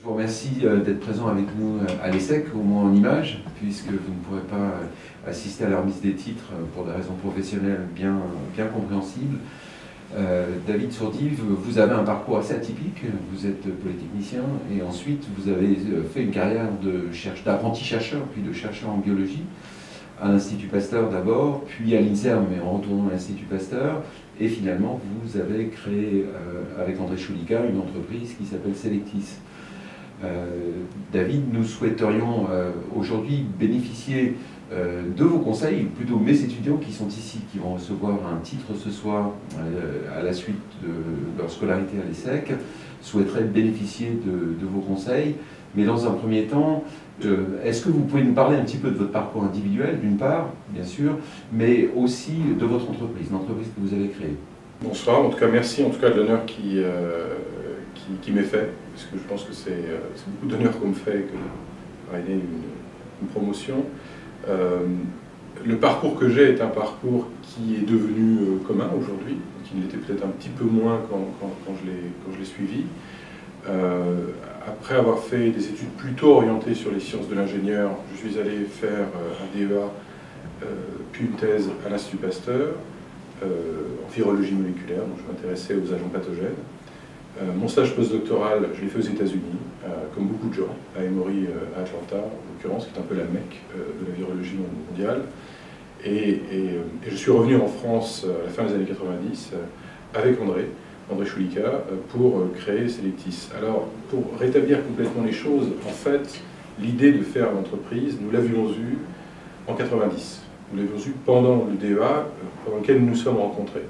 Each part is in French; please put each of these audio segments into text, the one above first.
vous remercie d'être présent avec nous à l'ESSEC, au moins en image, puisque vous ne pourrez pas assister à la remise des titres pour des raisons professionnelles bien compréhensibles. David Sourdive, vous avez un parcours assez atypique. Vous êtes polytechnicien et ensuite vous avez fait une carrière d'apprenti chercheur, puis de chercheur en biologie, à l'Institut Pasteur d'abord, puis à l'INSERM, mais en retournant à l'Institut Pasteur. Et finalement, vous avez créé, avec André Choulika, une entreprise qui s'appelle Selectis. David, nous souhaiterions aujourd'hui bénéficier de vos conseils, plutôt mes étudiants qui sont ici, qui vont recevoir un titre ce soir à la suite de leur scolarité à l'ESSEC, souhaiteraient bénéficier de vos conseils. Mais dans un premier temps, est-ce que vous pouvez nous parler un petit peu de votre parcours individuel, d'une part, bien sûr, mais aussi de votre entreprise, l'entreprise que vous avez créée? Bonsoir, en tout cas merci en tout cas de l'honneur qui m'est fait, parce que je pense que c'est beaucoup d'honneur qu'on me fait que de réaliser une promotion. Le parcours que j'ai est un parcours qui est devenu commun aujourd'hui, qui l'était peut-être un petit peu moins quand je l'ai suivi. Après avoir fait des études plutôt orientées sur les sciences de l'ingénieur, je suis allé faire un DEA, puis une thèse à l'Institut Pasteur, en virologie moléculaire, donc je m'intéressais aux agents pathogènes. Mon stage postdoctoral, je l'ai fait aux États-Unis, comme beaucoup de gens, à Emory, à Atlanta, en l'occurrence, qui est un peu la Mecque de la virologie mondiale. Et je suis revenu en France à la fin des années 90 avec André Choulika, pour créer Selectis. Alors, pour rétablir complètement les choses, en fait, l'idée de faire l'entreprise, nous l'avions eue en 90. Nous l'avions eue pendant le DEA, pendant lequel nous nous sommes rencontrés.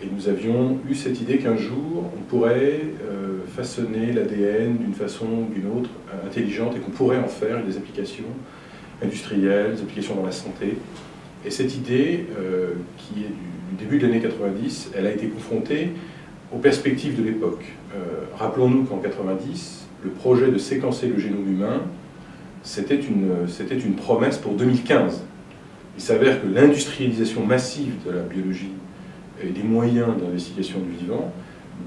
Et nous avions eu cette idée qu'un jour, on pourrait façonner l'ADN d'une façon ou d'une autre intelligente et qu'on pourrait en faire des applications industrielles, des applications dans la santé. Et cette idée, qui est du début de l'année 90, elle a été confrontée aux perspectives de l'époque. Rappelons-nous qu'en 90, le projet de séquencer le génome humain, c'était une promesse pour 2015. Il s'avère que l'industrialisation massive de la biologie et des moyens d'investigation du vivant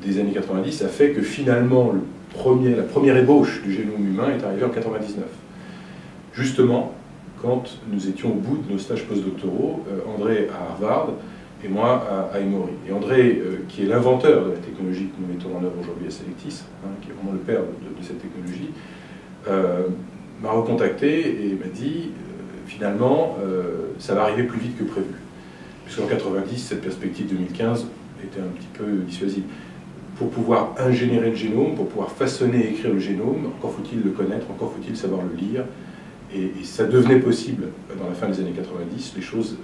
des années 90 a fait que finalement la première ébauche du génome humain est arrivée en 99. Justement, quand nous étions au bout de nos stages postdoctoraux, André à Harvard et moi à Emory. Et André, qui est l'inventeur de la technologie que nous mettons en œuvre aujourd'hui à Selectis, qui est vraiment le père de cette technologie, m'a recontacté et m'a dit finalement, ça va arriver plus vite que prévu. Puisqu'en 90, cette perspective 2015 était un petit peu dissuasive. Pour pouvoir ingénierer le génome, pour pouvoir façonner et écrire le génome, encore faut-il le connaître, encore faut-il savoir le lire. Et ça devenait possible dans la fin des années 90, les choses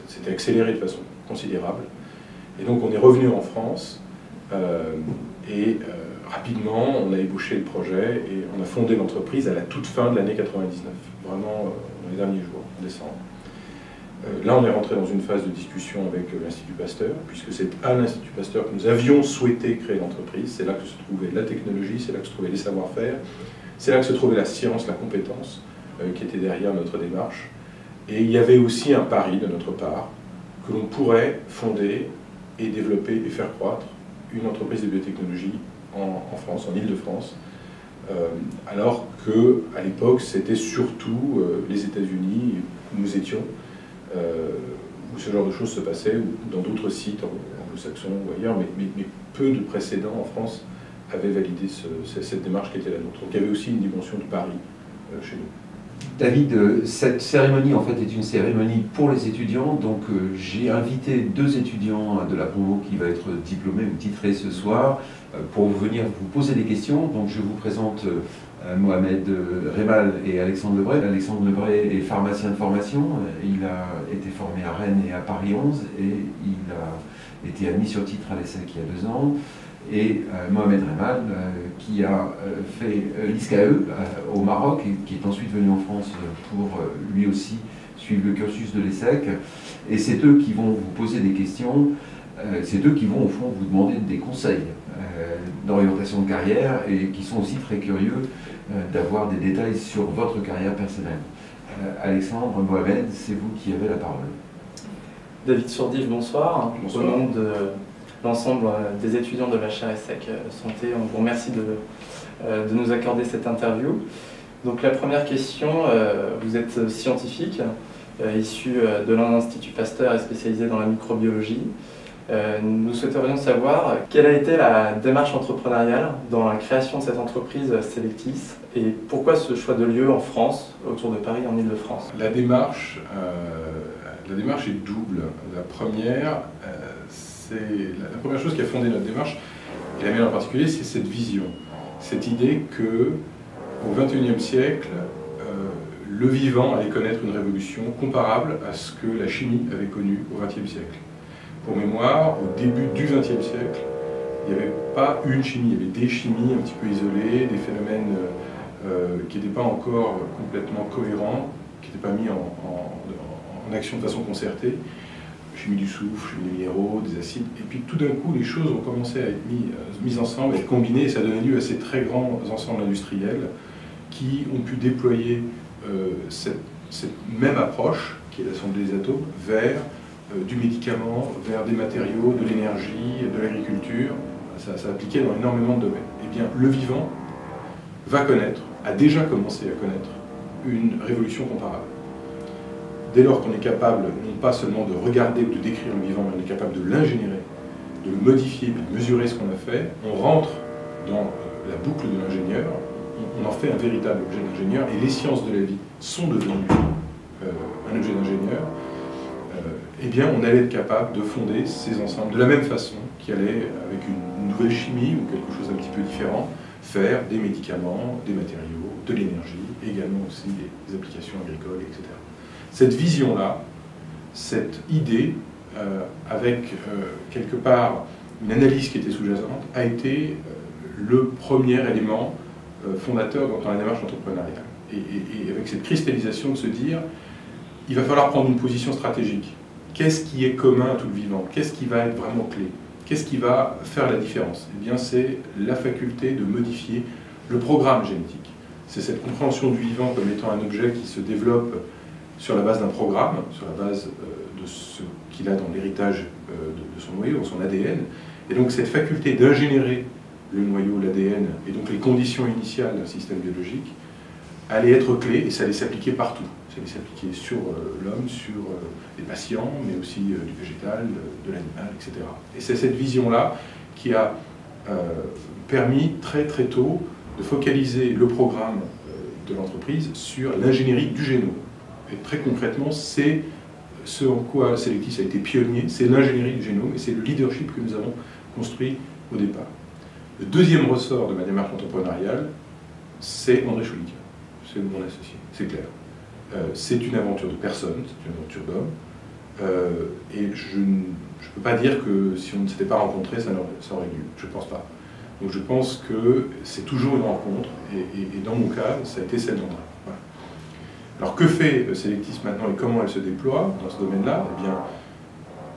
s'étaient accélérées de façon considérable. Et donc on est revenu en France, rapidement on a ébauché le projet et on a fondé l'entreprise à la toute fin de l'année 99, vraiment dans les derniers jours, en décembre. Là, on est rentré dans une phase de discussion avec l'Institut Pasteur, puisque c'est à l'Institut Pasteur que nous avions souhaité créer l'entreprise. C'est là que se trouvait la technologie, c'est là que se trouvaient les savoir-faire, c'est là que se trouvait la science, la compétence qui était derrière notre démarche. Et il y avait aussi un pari de notre part que l'on pourrait fonder et développer et faire croître une entreprise de biotechnologie en France, en Île-de-France, alors qu'à l'époque, c'était surtout les États-Unis où nous étions, où ce genre de choses se passaient, ou dans d'autres sites anglo-saxons ou ailleurs, mais peu de précédents en France avaient validé cette démarche qui était la nôtre. Donc il y avait aussi une dimension de pari chez nous. David, cette cérémonie en fait est une cérémonie pour les étudiants, donc j'ai invité 2 étudiants de la promo qui va être diplômé ou titré ce soir pour venir vous poser des questions. Donc je vous présente Mohamed Remal et Alexandre Lebray. Alexandre Lebray est pharmacien de formation, il a été formé à Rennes et à Paris 11 et il a été admis sur titre à l'ESSEC il y a 2 ans. Et Mohamed Remal, qui a fait l'ISCAE au Maroc et qui est ensuite venu en France pour lui aussi suivre le cursus de l'ESSEC. Et c'est eux qui vont vous poser des questions, c'est eux qui vont au fond vous demander des conseils d'orientation de carrière et qui sont aussi très curieux d'avoir des détails sur votre carrière personnelle. Alexandre, Mohamed, c'est vous qui avez la parole. David Sourdive, bonsoir. Bonsoir. Au nom de l'ensemble des étudiants de la chaire ESSEC Santé. On vous remercie de nous accorder cette interview. Donc la première question, vous êtes scientifique, issu de l'Institut Pasteur et spécialisé dans la microbiologie. Nous souhaiterions savoir quelle a été la démarche entrepreneuriale dans la création de cette entreprise Selectis et pourquoi ce choix de lieu en France, autour de Paris, en Île-de-France. La démarche est double. La première chose qui a fondé notre démarche, et la mienne en particulier, c'est cette vision, cette idée que au XXIe siècle, le vivant allait connaître une révolution comparable à ce que la chimie avait connu au XXe siècle. Pour mémoire, au début du XXe siècle, il n'y avait pas une chimie, il y avait des chimies un petit peu isolées, des phénomènes qui n'étaient pas encore complètement cohérents, qui n'étaient pas mis en action de façon concertée. Chimie du soufre, chimie des minéraux, des acides, et puis tout d'un coup, les choses ont commencé à être mises ensemble, à être combinées, et ça a donné lieu à ces très grands ensembles industriels qui ont pu déployer cette même approche, qui est d'assembler les atomes, vers du médicament, vers des matériaux, de l'énergie, de l'agriculture. Ça appliqué dans énormément de domaines. Eh bien, le vivant a déjà commencé à connaître une révolution comparable. Dès lors qu'on est capable, non pas seulement de regarder ou de décrire le vivant, mais on est capable de l'ingénierer, de le modifier, de mesurer ce qu'on a fait, on rentre dans la boucle de l'ingénieur, on en fait un véritable objet d'ingénieur, et les sciences de la vie sont devenues un objet d'ingénieur. Eh bien, on allait être capable de fonder ces ensembles de la même façon qui allait, avec une nouvelle chimie ou quelque chose d'un petit peu différent, faire des médicaments, des matériaux, de l'énergie, également aussi des applications agricoles, etc. Cette vision-là, cette idée, avec quelque part une analyse qui était sous-jacente, a été le premier élément fondateur dans la démarche entrepreneuriale. Et avec cette cristallisation de se dire, il va falloir prendre une position stratégique. Qu'est-ce qui est commun à tout le vivant? Qu'est-ce qui va être vraiment clé? Qu'est-ce qui va faire la différence? Eh bien, c'est la faculté de modifier le programme génétique. C'est cette compréhension du vivant comme étant un objet qui se développe sur la base d'un programme, sur la base de ce qu'il a dans l'héritage de son noyau, dans son ADN. Et donc cette faculté d'ingénierer le noyau, l'ADN, et donc les conditions initiales d'un système biologique, allait être clé et ça allait s'appliquer partout. Ça allait s'appliquer sur l'homme, sur les patients, mais aussi du végétal, de l'animal, etc. Et c'est cette vision-là qui a permis très très tôt de focaliser le programme de l'entreprise sur l'ingénierie du génome. Et très concrètement, c'est ce en quoi Selectis a été pionnier, c'est l'ingénierie du génome et c'est le leadership que nous avons construit au départ. Le deuxième ressort de ma démarche entrepreneuriale, c'est André Choulika, c'est mon associé, c'est clair. C'est une aventure de personne, c'est une aventure d'homme, et je ne peux pas dire que si on ne s'était pas rencontré, ça aurait lieu, je ne pense pas. Donc je pense que c'est toujours une rencontre, et dans mon cas, ça a été celle d'André. Voilà. Alors que fait Selectis maintenant et comment elle se déploie dans ce domaine-là? Eh bien,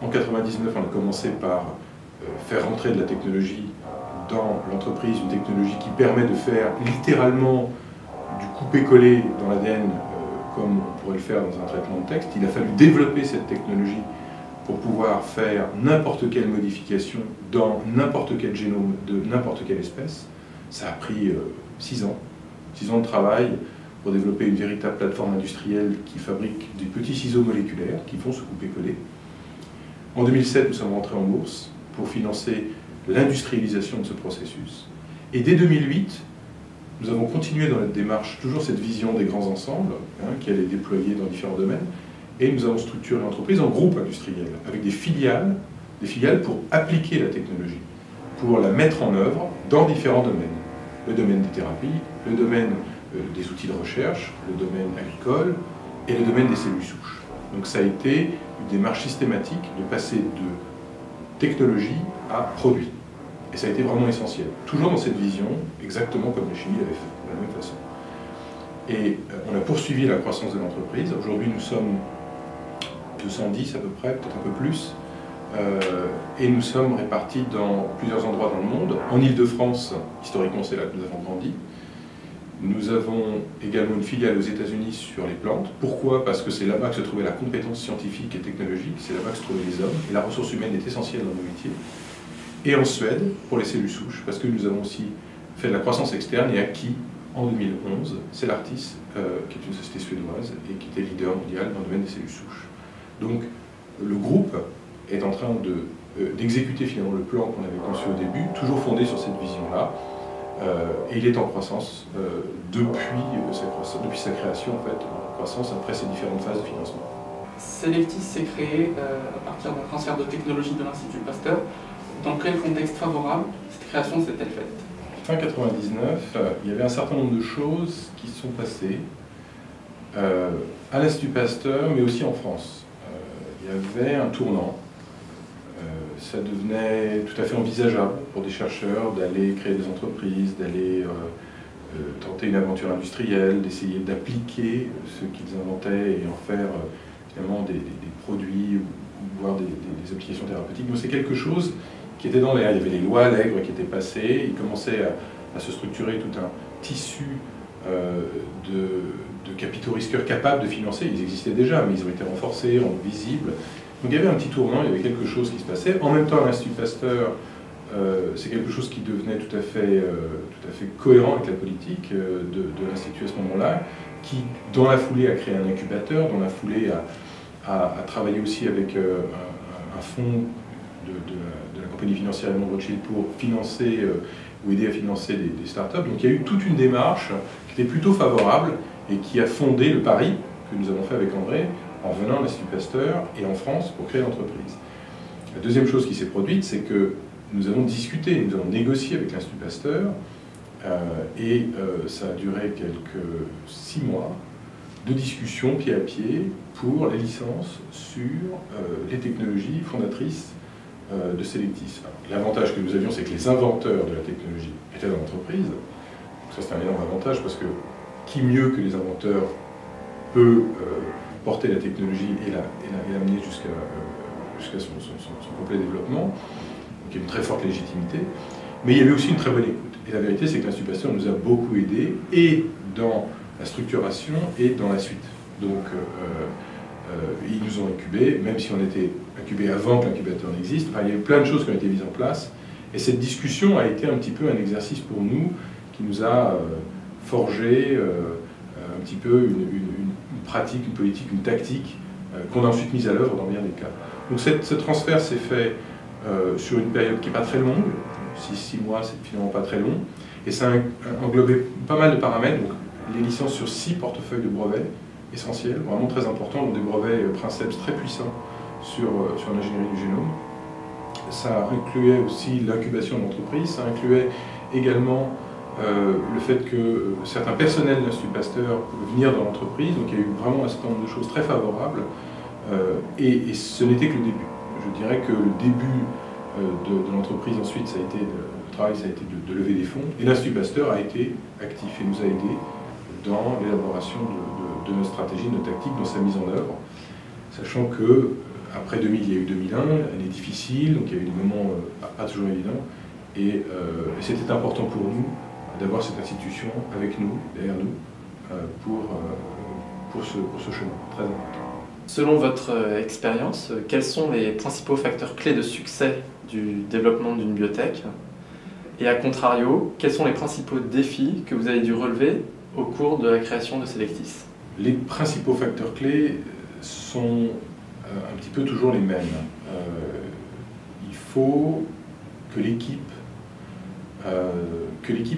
en 1999, on a commencé par faire rentrer de la technologie dans l'entreprise, une technologie qui permet de faire littéralement du coupé-collé dans l'ADN comme on pourrait le faire dans un traitement de texte. Il a fallu développer cette technologie pour pouvoir faire n'importe quelle modification dans n'importe quel génome de n'importe quelle espèce. Ça a pris 6 ans, 6 ans de travail pour développer une véritable plateforme industrielle qui fabrique des petits ciseaux moléculaires qui font ce couper-coller. En 2007, nous sommes rentrés en bourse pour financer l'industrialisation de ce processus. Et dès 2008, nous avons continué dans notre démarche, toujours cette vision des grands ensembles, qui allait déployer dans différents domaines, et nous avons structuré l'entreprise en groupe industriel, avec des filiales pour appliquer la technologie, pour la mettre en œuvre dans différents domaines. Le domaine des thérapies, le domaine des outils de recherche, le domaine agricole et le domaine des cellules souches. Donc ça a été une démarche systématique de passer de technologie à produit. Et ça a été vraiment essentiel. Toujours dans cette vision, exactement comme la chimie l'avait fait, de la même façon. Et on a poursuivi la croissance de l'entreprise. Aujourd'hui, nous sommes 210 à peu près, peut-être un peu plus. Et nous sommes répartis dans plusieurs endroits dans le monde. En Île-de-France, historiquement, c'est là que nous avons grandi. Nous avons également une filiale aux États-Unis sur les plantes. Pourquoi? Parce que c'est là-bas que se trouvait la compétence scientifique et technologique, c'est là-bas que se trouvaient les hommes, et la ressource humaine est essentielle dans nos métiers. et en Suède pour les cellules souches, parce que nous avons aussi fait de la croissance externe et acquis en 2011 Celartis, qui est une société suédoise et qui était leader mondial dans le domaine des cellules souches. Donc le groupe est en train d'exécuter finalement le plan qu'on avait conçu au début, toujours fondé sur cette vision-là, et il est en croissance depuis sa création, en fait, en croissance après ces différentes phases de financement. Selectis s'est créé à partir d'un transfert de technologie de l'Institut Pasteur. Dans quel contexte favorable cette création s'est-elle faite? Fin 99, il y avait un certain nombre de choses qui sont passées à l'Institut Pasteur, mais aussi en France. Il y avait un tournant. Ça devenait tout à fait envisageable pour des chercheurs d'aller créer des entreprises, d'aller tenter une aventure industrielle, d'essayer d'appliquer ce qu'ils inventaient et en faire finalement des produits ou voire des applications thérapeutiques. Donc c'est quelque chose qui était dans l'air. Il y avait les lois Allègre qui étaient passées, il commençait à se structurer tout un tissu de capitaux risqueurs capables de financer. Ils existaient déjà, mais ils ont été renforcés, rendus visibles. Donc il y avait un petit tournant, il y avait quelque chose qui se passait. En même temps, l'Institut Pasteur, c'est quelque chose qui devenait tout à fait cohérent avec la politique de l'Institut à ce moment-là, qui, dans la foulée, a créé un incubateur, dans la foulée, a travaillé aussi avec un fonds de la compagnie financière Edmond Rothschild pour financer ou aider à financer des startups. Donc il y a eu toute une démarche qui était plutôt favorable et qui a fondé le pari que nous avons fait avec André en venant à l'Institut Pasteur et en France pour créer l'entreprise. La deuxième chose qui s'est produite, c'est que nous avons discuté, nous avons négocié avec l'Institut Pasteur et ça a duré quelques 6 mois de discussions pied à pied pour les licences sur les technologies fondatrices de Selectis. L'avantage que nous avions, c'est que les inventeurs de la technologie étaient dans l'entreprise. Ça, c'est un énorme avantage parce que qui mieux que les inventeurs peut porter la technologie et l'amener jusqu'à son complet développement. Donc il y a une très forte légitimité. Mais il y avait aussi une très bonne écoute. Et la vérité, c'est que l'Institut Pasteur nous a beaucoup aidés, et dans la structuration et dans la suite. Donc ils nous ont incubés, même si on était incubés avant que l'incubateur n'existe. Enfin, il y a eu plein de choses qui ont été mises en place. Et cette discussion a été un petit peu un exercice pour nous qui nous a forgé un petit peu une pratique, une politique, une tactique qu'on a ensuite mise à l'œuvre dans bien des cas. Donc ce transfert s'est fait sur une période qui n'est pas très longue, 6 mois, c'est finalement pas très long, et ça a englobé pas mal de paramètres, donc les licences sur 6 portefeuilles de brevets essentiels, vraiment très importants, donc des brevets princeps très puissants sur l'ingénierie du génome. Ça incluait aussi l'incubation de l'entreprise, ça incluait également le fait que certains personnels de l'Institut Pasteur pouvaient venir dans l'entreprise, donc il y a eu vraiment un certain nombre de choses très favorables, et ce n'était que le début. Je dirais que le début de l'entreprise ensuite, ça a été le travail, ça a été de lever des fonds, et l'Institut Pasteur a été actif et nous a aidés dans l'élaboration de nos stratégies, de nos tactiques, dans sa mise en œuvre, sachant que après 2000, il y a eu 2001, année difficile, donc il y a eu des moments pas toujours évidents, et c'était important pour nous d'avoir cette institution avec nous, derrière nous, pour ce chemin, très important. Selon votre expérience, quels sont les principaux facteurs clés de succès du développement d'une biotech? Et à contrario, quels sont les principaux défis que vous avez dû relever au cours de la création de Selectis? Les principaux facteurs clés sont un petit peu toujours les mêmes. Il faut que l'équipe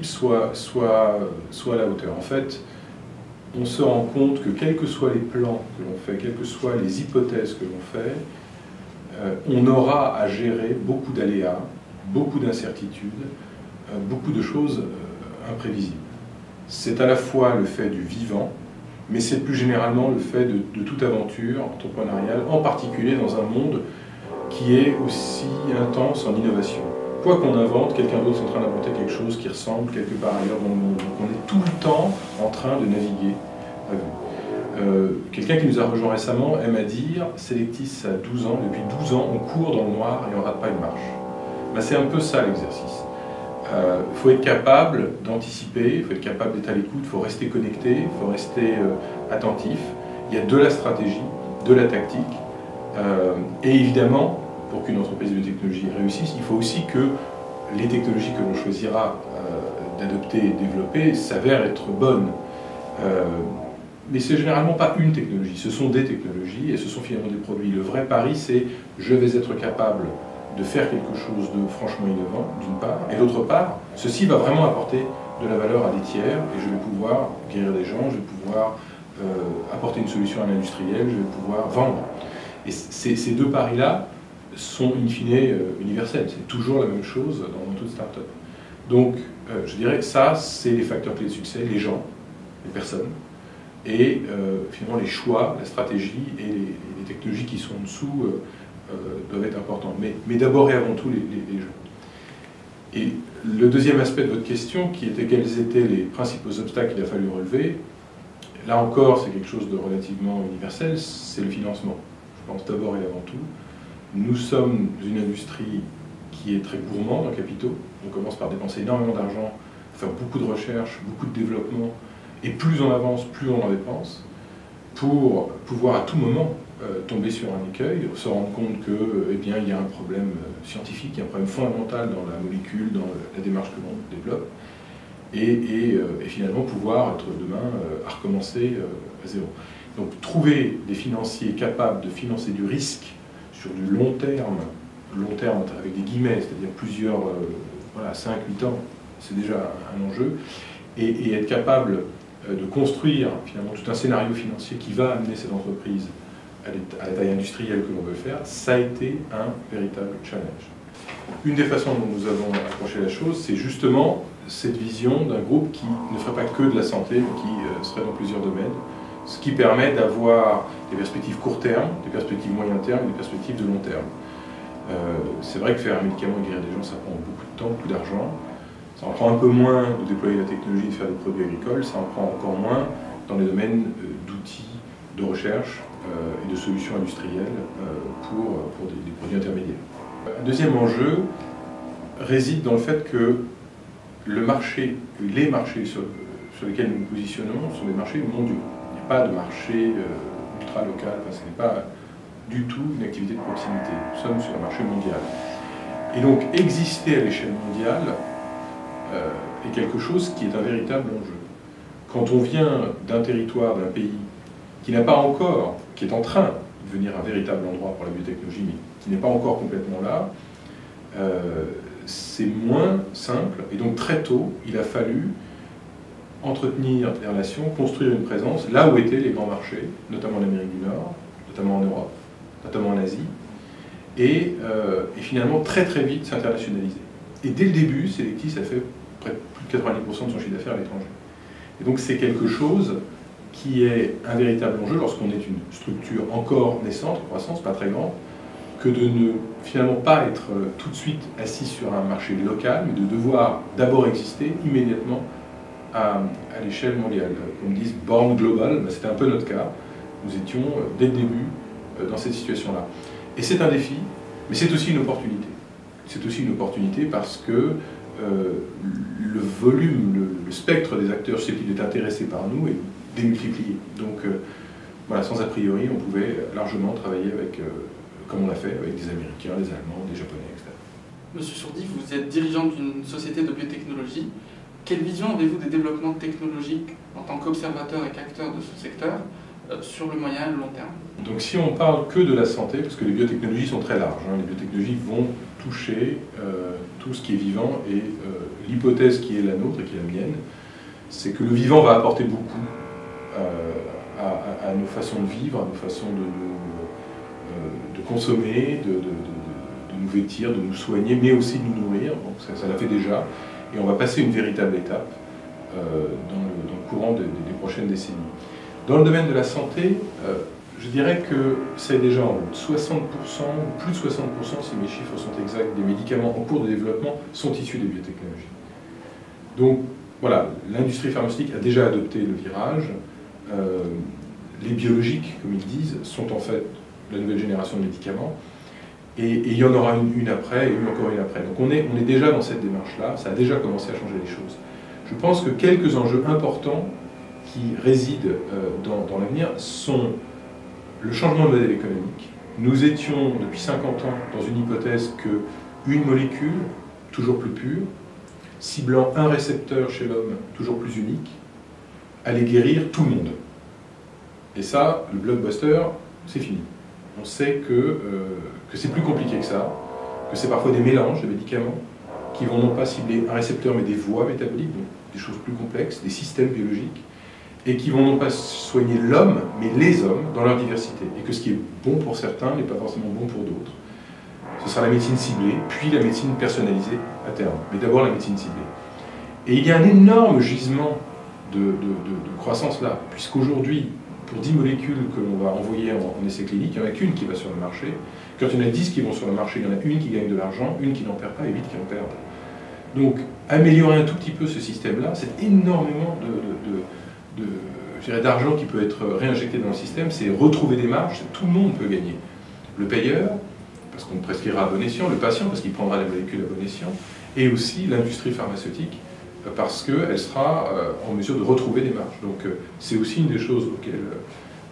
soit à la hauteur. En fait, on se rend compte que quels que soient les plans que l'on fait, quelles que soient les hypothèses que l'on fait, on aura à gérer beaucoup d'aléas, beaucoup d'incertitudes, beaucoup de choses imprévisibles. C'est à la fois le fait du vivant, mais c'est plus généralement le fait de toute aventure entrepreneuriale, en particulier dans un monde qui est aussi intense en innovation. Quoi qu'on invente, quelqu'un d'autre est en train d'inventer quelque chose qui ressemble quelque part ailleurs dans le monde. Donc on est tout le temps en train de naviguer à vue. Quelqu'un qui nous a rejoint récemment aime à dire « Selectis a 12 ans, depuis 12 ans, on court dans le noir et on ne rate pas une marche ». Ben, c'est un peu ça l'exercice. Il faut être capable d'anticiper, il faut être capable d'être à l'écoute, il faut rester connecté, il faut rester attentif. Il y a de la stratégie, de la tactique, et évidemment pour qu'une entreprise de biotechnologie réussisse, il faut aussi que les technologies que l'on choisira d'adopter et de développer s'avèrent être bonnes. Mais c'est généralement pas une technologie, ce sont des technologies et ce sont finalement des produits. Le vrai pari, c'est je vais être capable de faire quelque chose de franchement innovant, d'une part, et d'autre part, ceci va vraiment apporter de la valeur à des tiers et je vais pouvoir guérir des gens, je vais pouvoir apporter une solution à l'industriel, je vais pouvoir vendre. Et ces deux paris-là sont in fine universels, c'est toujours la même chose dans toute start-up. Donc, je dirais, ça, c'est les facteurs clés de succès, les gens, les personnes, et finalement les choix, la stratégie et les technologies qui sont en dessous doivent être importantes. Mais d'abord et avant tout, les gens. Et le deuxième aspect de votre question, qui était quels étaient les principaux obstacles qu'il a fallu relever, là encore, c'est quelque chose de relativement universel, c'est le financement. Je pense d'abord et avant tout. Nous sommes une industrie qui est très gourmande en capitaux. On commence par dépenser énormément d'argent, faire beaucoup de recherche, beaucoup de développement, et plus on avance, plus on en dépense, pour pouvoir à tout moment tomber sur un écueil, se rendre compte que, eh bien, il y a un problème scientifique, il y a un problème fondamental dans la molécule, dans la démarche que l'on développe, et finalement pouvoir être demain à recommencer à zéro. Donc trouver des financiers capables de financer du risque sur du long terme avec des guillemets, c'est-à-dire plusieurs, voilà, 5-8 ans, c'est déjà un enjeu, et être capable de construire finalement tout un scénario financier qui va amener cette entreprise à la taille industrielle que l'on veut faire, ça a été un véritable challenge. Une des façons dont nous avons approché la chose, c'est justement cette vision d'un groupe qui ne ferait pas que de la santé, mais qui serait dans plusieurs domaines, ce qui permet d'avoir des perspectives court terme, des perspectives moyen terme et des perspectives de long terme. C'est vrai que faire un médicament et guérir des gens, ça prend beaucoup de temps, beaucoup d'argent. Ça en prend un peu moins de déployer la technologie, de faire des produits agricoles, ça en prend encore moins dans les domaines d'outils, de recherche et de solutions industrielles pour des produits intermédiaires. Un deuxième enjeu réside dans le fait que les marchés sur lesquels nous nous positionnons sont des marchés mondiaux. Il n'y a pas de marché ultra local, enfin, ce n'est pas du tout une activité de proximité. Nous sommes sur un marché mondial. Et donc exister à l'échelle mondiale est quelque chose qui est un véritable enjeu. Quand on vient d'un territoire, d'un pays qui n'a pas encore, qui est en train de devenir un véritable endroit pour la biotechnologie, mais qui n'est pas encore complètement là, c'est moins simple. Et donc très tôt, il a fallu entretenir des relations, construire une présence là où étaient les grands marchés, notamment en Amérique du Nord, notamment en Europe, notamment en Asie, et finalement très très vite s'internationaliser. Et dès le début, Selectis a fait près de plus de 90% de son chiffre d'affaires à l'étranger. Et donc c'est quelque chose qui est un véritable enjeu lorsqu'on est une structure encore naissante, en croissance, pas très grande, que de ne finalement pas être tout de suite assis sur un marché local, mais de devoir d'abord exister immédiatement à l'échelle mondiale. Comme disent Born Global, ben c'était un peu notre cas. Nous étions dès le début dans cette situation-là. Et c'est un défi, mais c'est aussi une opportunité. C'est aussi une opportunité parce que le volume, le spectre des acteurs susceptibles d'être intéressés par nous est démultiplié. Donc voilà, sans a priori, on pouvait largement travailler avec, comme on l'a fait, avec des Américains, des Allemands, des Japonais, etc. Monsieur Sourdi, vous êtes dirigeant d'une société de biotechnologie. Quelle vision avez-vous des développements technologiques en tant qu'observateur et qu'acteur de ce secteur sur le moyen et le long terme? Donc si on parle que de la santé, parce que les biotechnologies sont très larges, hein, les biotechnologies vont toucher tout ce qui est vivant, et l'hypothèse qui est la nôtre et qui est la mienne, c'est que le vivant va apporter beaucoup à nos façons de vivre, à nos façons de consommer, de nous vêtir, de nous soigner, mais aussi de nous nourrir. Donc ça l'a fait déjà, et on va passer une véritable étape dans le courant des prochaines décennies. Dans le domaine de la santé, je dirais que c'est déjà en route. 60%, ou plus de 60%, si mes chiffres sont exacts, des médicaments en cours de développement sont issus des biotechnologies. Donc voilà, l'industrie pharmaceutique a déjà adopté le virage. Les biologiques, comme ils disent, sont en fait la nouvelle génération de médicaments. Et il y en aura une après, et encore une après. Donc on est déjà dans cette démarche-là, ça a déjà commencé à changer les choses. Je pense que quelques enjeux importants qui résident dans l'avenir sont le changement de modèle économique, Nous étions depuis 50 ans dans une hypothèse qu'une molécule, toujours plus pure, ciblant un récepteur chez l'homme toujours plus unique, allait guérir tout le monde. Et ça, le blockbuster, c'est fini. On sait que c'est plus compliqué que ça, que c'est parfois des mélanges de médicaments qui vont non pas cibler un récepteur mais des voies métaboliques, donc des choses plus complexes, des systèmes biologiques, et qui vont non pas soigner l'homme, mais les hommes dans leur diversité. Et que ce qui est bon pour certains n'est pas forcément bon pour d'autres. Ce sera la médecine ciblée, puis la médecine personnalisée à terme. Mais d'abord la médecine ciblée. Et il y a un énorme gisement de croissance là, puisqu'aujourd'hui, pour 10 molécules que l'on va envoyer en essai clinique, il n'y en a qu'une qui va sur le marché. Quand il y en a 10 qui vont sur le marché, il y en a une qui gagne de l'argent, une qui n'en perd pas et 8 qui en perdent. Donc, améliorer un tout petit peu ce système-là, c'est énormément d'argent qui peut être réinjecté dans le système, c'est retrouver des marges, tout le monde peut gagner. Le payeur, parce qu'on prescrira à bon escient, le patient, parce qu'il prendra la molécule à bon escient, et aussi l'industrie pharmaceutique, parce qu'elle sera en mesure de retrouver des marges. Donc c'est aussi une des choses auxquelles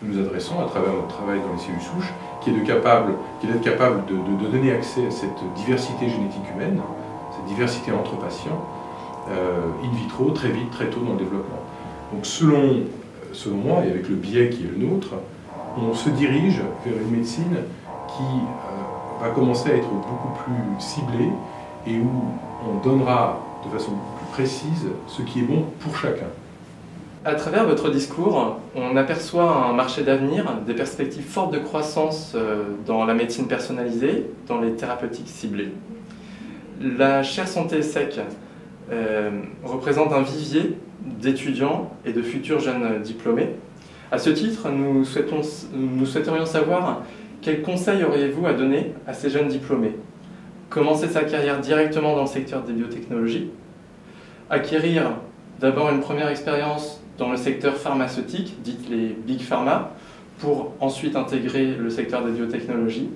nous nous adressons à travers notre travail dans les cellules souches, qui est d'être capable de donner accès à cette diversité génétique humaine, cette diversité entre patients, in vitro, très vite, très tôt dans le développement. Donc selon moi, et avec le biais qui est le nôtre, on se dirige vers une médecine qui va commencer à être beaucoup plus ciblée et où on donnera de façon plus précise ce qui est bon pour chacun. À travers votre discours, on aperçoit un marché d'avenir, des perspectives fortes de croissance dans la médecine personnalisée, dans les thérapeutiques ciblées. La chaire santé SEC représente un vivier d'étudiants et de futurs jeunes diplômés. À ce titre, nous souhaiterions savoir quels conseils auriez-vous à donner à ces jeunes diplômés? Commencer sa carrière directement dans le secteur des biotechnologies, acquérir d'abord une première expérience dans le secteur pharmaceutique, dites les Big Pharma, pour ensuite intégrer le secteur des biotechnologies,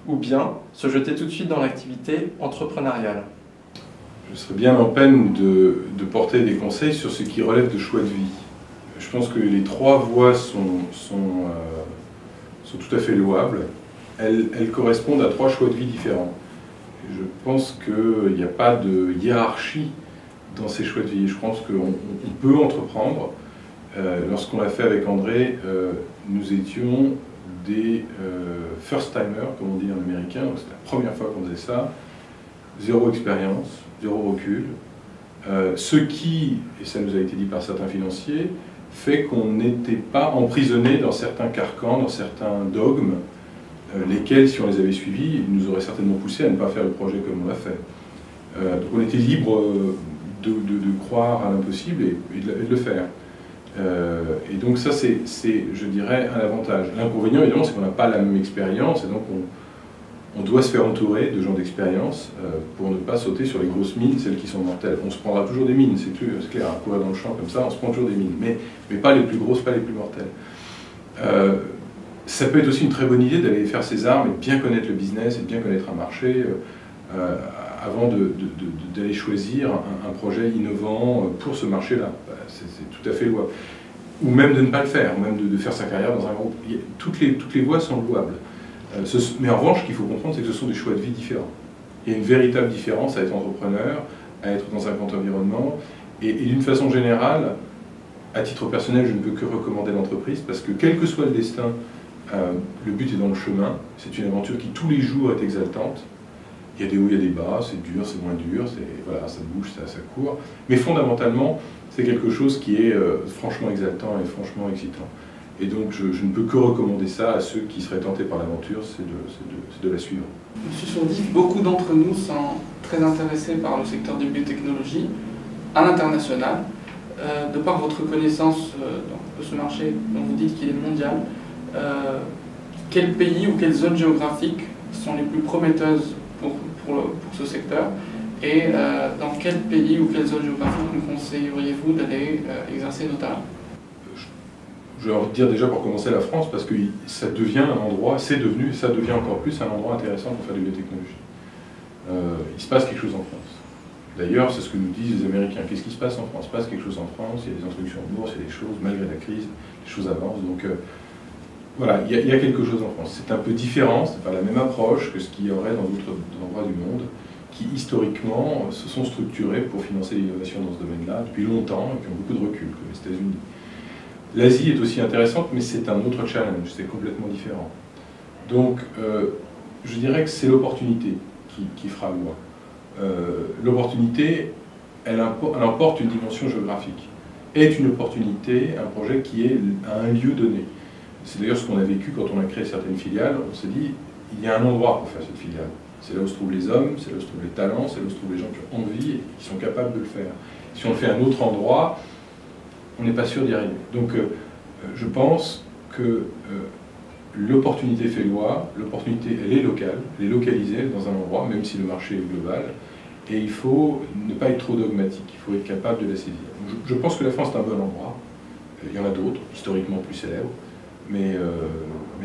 ou bien se jeter tout de suite dans l'activité entrepreneuriale. Je serais bien en peine de porter des conseils sur ce qui relève de choix de vie. Je pense que les trois voies sont tout à fait louables. Elles correspondent à trois choix de vie différents. Je pense qu'il n'y a pas de hiérarchie dans ces choix de vie. Je pense qu'on peut entreprendre. Lorsqu'on l'a fait avec André, nous étions des first-timers, comme on dit en américain. C'était la première fois qu'on faisait ça. Zéro expérience, zéro recul. Ce qui, et ça nous a été dit par certains financiers, fait qu'on n'était pas emprisonné dans certains carcans, dans certains dogmes, lesquels, si on les avait suivis, nous auraient certainement poussé à ne pas faire le projet comme on l'a fait. Donc on était libre de croire à l'impossible et de le faire. Et donc ça, c'est, je dirais, un avantage. L'inconvénient, évidemment, c'est qu'on n'a pas la même expérience, et donc on doit se faire entourer de gens d'expérience pour ne pas sauter sur les grosses mines, celles qui sont mortelles. On se prendra toujours des mines, c'est clair, à courir dans le champ comme ça, on se prend toujours des mines, mais pas les plus grosses, pas les plus mortelles. Ça peut être aussi une très bonne idée d'aller faire ses armes et de bien connaître le business et de bien connaître un marché avant d'aller choisir un projet innovant pour ce marché-là. C'est tout à fait louable. Ou même de ne pas le faire, ou même de faire sa carrière dans un groupe. Toutes les voies sont louables. Mais en revanche, ce qu'il faut comprendre, c'est que ce sont des choix de vie différents. Il y a une véritable différence à être entrepreneur, à être dans un grand environnement, et d'une façon générale, à titre personnel, je ne peux que recommander l'entreprise, parce que quel que soit le destin, le but est dans le chemin. C'est une aventure qui tous les jours est exaltante. Il y a des hauts, il y a des bas, c'est dur, c'est moins dur, voilà, ça bouge, ça court. Mais fondamentalement, c'est quelque chose qui est franchement exaltant et franchement excitant. Et donc je ne peux que recommander ça à ceux qui seraient tentés par l'aventure, c'est de la suivre. Monsieur Sourdif, beaucoup d'entre nous sont très intéressés par le secteur des biotechnologies à l'international. De par votre connaissance de ce marché dont vous dites qu'il est mondial, quels pays ou quelles zones géographiques sont les plus prometteuses pour ce secteur, et dans quel pays ou quelle zone géographique nous conseilleriez-vous d'aller exercer nos talents? J'ai envie de dire déjà pour commencer la France, parce que ça devient un endroit, ça devient encore plus un endroit intéressant pour faire des biotechnologies. Il se passe quelque chose en France. D'ailleurs, c'est ce que nous disent les Américains. Qu'est-ce qui se passe en France? Il se passe quelque chose en France, il y a des instructions de bourse, il y a des choses, malgré la crise, les choses avancent. Donc voilà, il y a quelque chose en France. C'est un peu différent, c'est pas la même approche que ce qu'il y aurait dans d'autres endroits du monde, qui historiquement se sont structurés pour financer l'innovation dans ce domaine-là depuis longtemps et qui ont beaucoup de recul, comme les États-Unis. L'Asie est aussi intéressante, mais c'est un autre challenge, c'est complètement différent. Donc, je dirais que c'est l'opportunité qui fera loi. L'opportunité, elle emporte une dimension géographique. Est une opportunité, un projet qui est à un lieu donné. C'est d'ailleurs ce qu'on a vécu quand on a créé certaines filiales. On s'est dit, il y a un endroit pour faire cette filiale. C'est là où se trouvent les hommes, c'est là où se trouvent les talents, c'est là où se trouvent les gens qui ont envie et qui sont capables de le faire. Si on le fait à un autre endroit, on n'est pas sûr d'y arriver. Donc, je pense que l'opportunité fait loi, l'opportunité, elle est locale, elle est localisée dans un endroit, même si le marché est global, et il faut ne pas être trop dogmatique, il faut être capable de la saisir. Donc, je pense que la France est un bon endroit, il y en a d'autres, historiquement plus célèbres, mais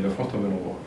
la France est un bon endroit.